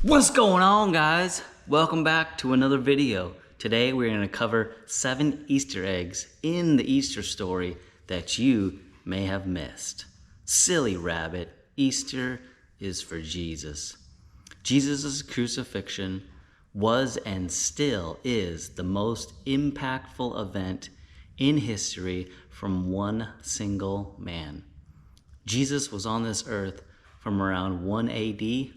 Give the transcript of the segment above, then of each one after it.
What's going on, guys? Welcome back to another video. Today we're going to cover 7 Easter eggs in the Easter story that you may have missed. Silly rabbit, Easter is for Jesus. Jesus' crucifixion was and still is the most impactful event in history from one single man. Jesus was on this earth from around 1 AD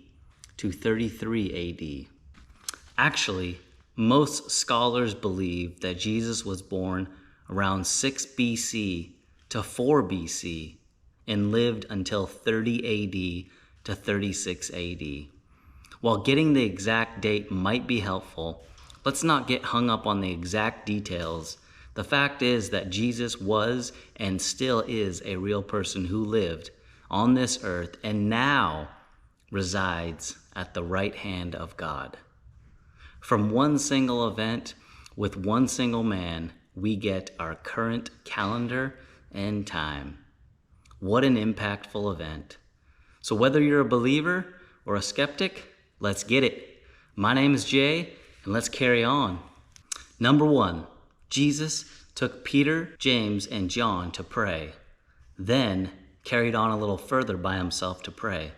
to 33 AD. Actually, most scholars believe that Jesus was born around 6 BC to 4 BC and lived until 30 AD to 36 AD. While getting the exact date might be helpful, let's not get hung up on the exact details. The fact is that Jesus was and still is a real person who lived on this earth and now resides at the right hand of God. From one single event with one single man, we get our current calendar and time. What an impactful event. So whether you're a believer or a skeptic, let's get it. My name is Jay, and let's carry on. Number 1, Jesus took Peter, James, and John to pray, then carried on a little further by himself to pray.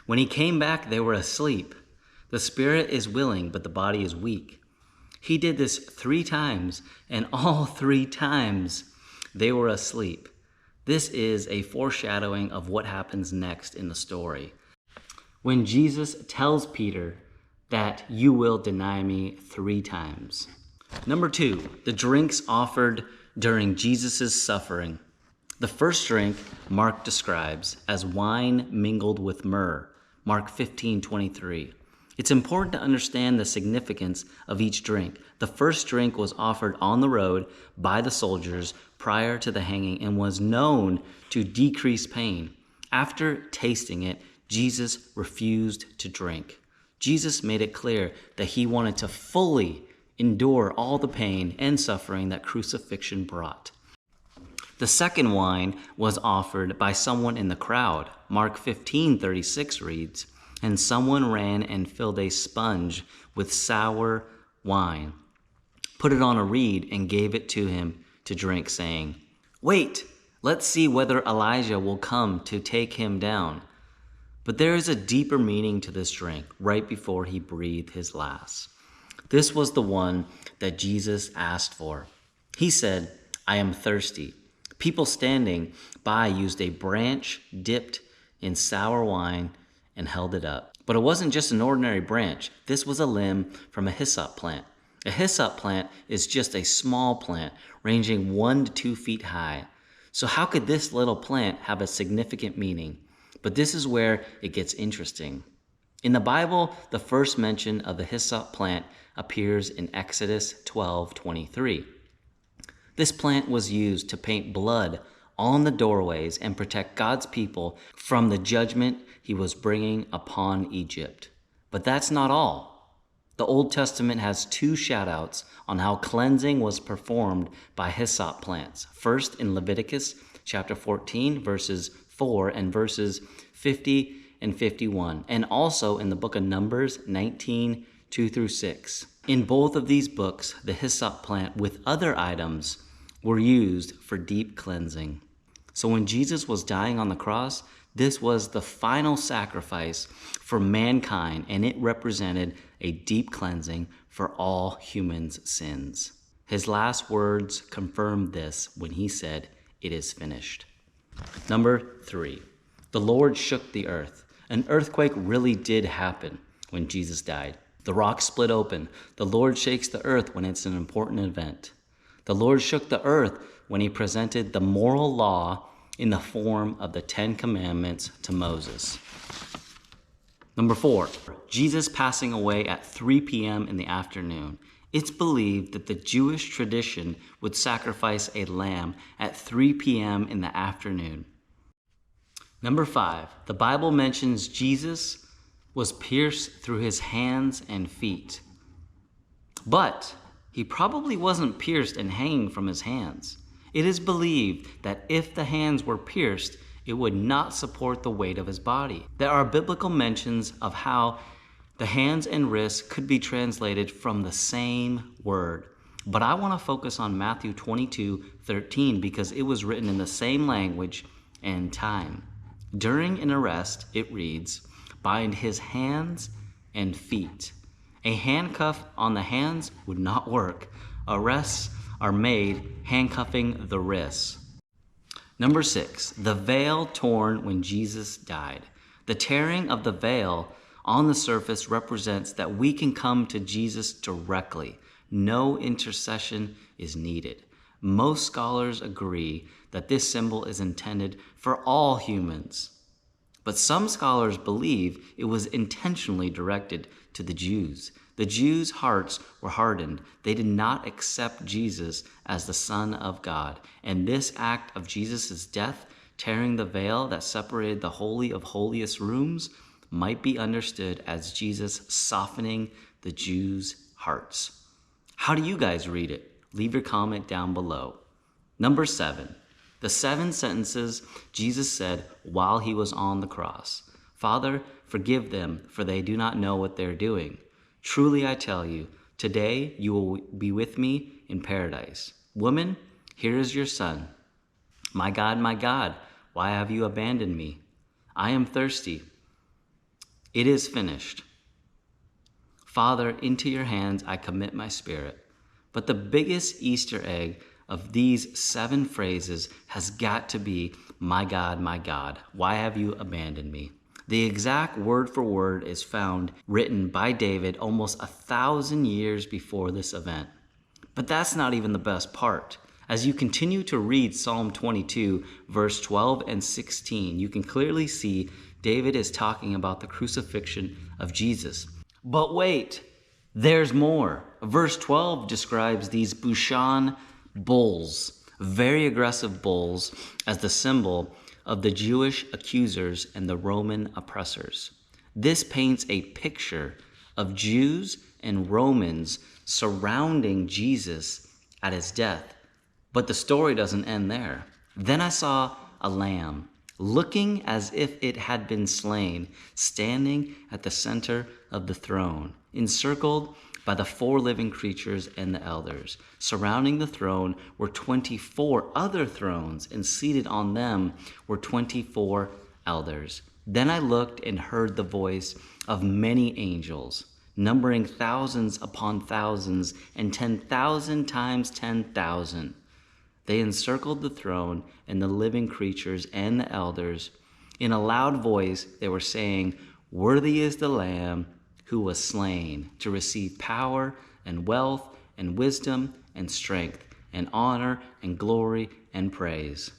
When he came back, they were asleep. The spirit is willing, but the body is weak. He did this 3 times, and all 3 times they were asleep. This is a foreshadowing of what happens next in the story. When Jesus tells Peter that you will deny me 3 times. Number 2, the drinks offered during Jesus' suffering. The first drink Mark describes as wine mingled with myrrh, Mark 15:23. It's important to understand the significance of each drink. The first drink was offered on the road by the soldiers prior to the hanging and was known to decrease pain. After tasting it, Jesus refused to drink. Jesus made it clear that he wanted to fully endure all the pain and suffering that crucifixion brought. The second wine was offered by someone in the crowd. Mark 15:36 reads, "And someone ran and filled a sponge with sour wine, put it on a reed, and gave it to him to drink, saying, 'Wait, let's see whether Elijah will come to take him down.'" But there is a deeper meaning to this drink right before he breathed his last. This was the one that Jesus asked for. He said, "I am thirsty." People standing by used a branch dipped in sour wine and held it up. But it wasn't just an ordinary branch. This was a limb from a hyssop plant. A hyssop plant is just a small plant ranging 1 to 2 feet high. So how could this little plant have a significant meaning? But this is where it gets interesting. In the Bible, the first mention of the hyssop plant appears in Exodus 12:23. This plant was used to paint blood on the doorways and protect God's people from the judgment he was bringing upon Egypt. But that's not all. The Old Testament has 2 shout-outs on how cleansing was performed by hyssop plants. First in Leviticus chapter 14, verses 4 and verses 50 and 51, and also in the book of Numbers 19, 2 through 6. In both of these books, the hyssop plant with other items were used for deep cleansing. So when Jesus was dying on the cross, this was the final sacrifice for mankind, and it represented a deep cleansing for all humans' sins. His last words confirmed this when he said, "It is finished." Number 3, the Lord shook the earth. An earthquake really did happen when Jesus died. The rock split open. The Lord shakes the earth when it's an important event. The Lord shook the earth when he presented the moral law in the form of the 10 Commandments to Moses. Number 4, Jesus passing away at 3 p.m. in the afternoon. It's believed that the Jewish tradition would sacrifice a lamb at 3 p.m. in the afternoon. Number 5, the Bible mentions Jesus was pierced through his hands and feet. But he probably wasn't pierced and hanging from his hands. It is believed that if the hands were pierced, it would not support the weight of his body. There are biblical mentions of how The hands and wrists could be translated from the same word. But I want to focus on Matthew 22:13 because it was written in the same language and time. During an arrest, it reads, "Bind his hands and feet." A handcuff on the hands would not work. Arrests are made handcuffing the wrists. Number 6, the veil torn when Jesus died. The tearing of the veil on the surface represents that we can come to Jesus directly. No intercession is needed. Most scholars agree that this symbol is intended for all humans. But some scholars believe it was intentionally directed to the Jews. The Jews' hearts were hardened. They did not accept Jesus as the Son of God. And this act of Jesus' death, tearing the veil that separated the Holy of Holiest rooms, might be understood as Jesus softening the Jews' hearts. How do you guys read it? Leave your comment down below. Number 7. The 7 sentences Jesus said while he was on the cross. Father, forgive them, for they do not know what they're doing. Truly I tell you, today you will be with me in paradise. Woman, here is your son. My God, why have you abandoned me? I am thirsty. It is finished. Father, into your hands I commit my spirit. But the biggest Easter egg of these 7 phrases has got to be, my God, why have you abandoned me? The exact word for word is found written by David almost 1,000 years before this event. But that's not even the best part. As you continue to read Psalm 22, verse 12 and 16, you can clearly see David is talking about the crucifixion of Jesus. But wait, there's more. Verse 12 describes these Bashan bulls, very aggressive bulls, as the symbol of the Jewish accusers and the Roman oppressors. This paints a picture of Jews and Romans surrounding Jesus at his death. But the story doesn't end there. Then I saw a lamb, looking as if it had been slain, standing at the center of the throne, encircled by the 4 living creatures and the elders. Surrounding the throne were 24 other thrones, and seated on them were 24 elders. Then I looked and heard the voice of many angels, numbering thousands upon thousands and 10,000 times 10,000. They encircled the throne and the living creatures and the elders. In a loud voice, they were saying, "Worthy is the Lamb who was slain to receive power and wealth and wisdom and strength and honor and glory and praise."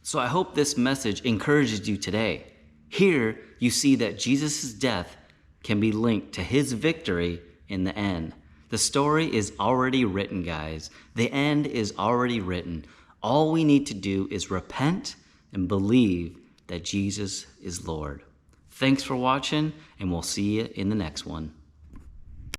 So I hope this message encourages you today. Here you see that Jesus' death can be linked to his victory in the end. The story is already written, guys. The end is already written. All we need to do is repent and believe that Jesus is Lord. Thanks for watching, and we'll see you in the next one.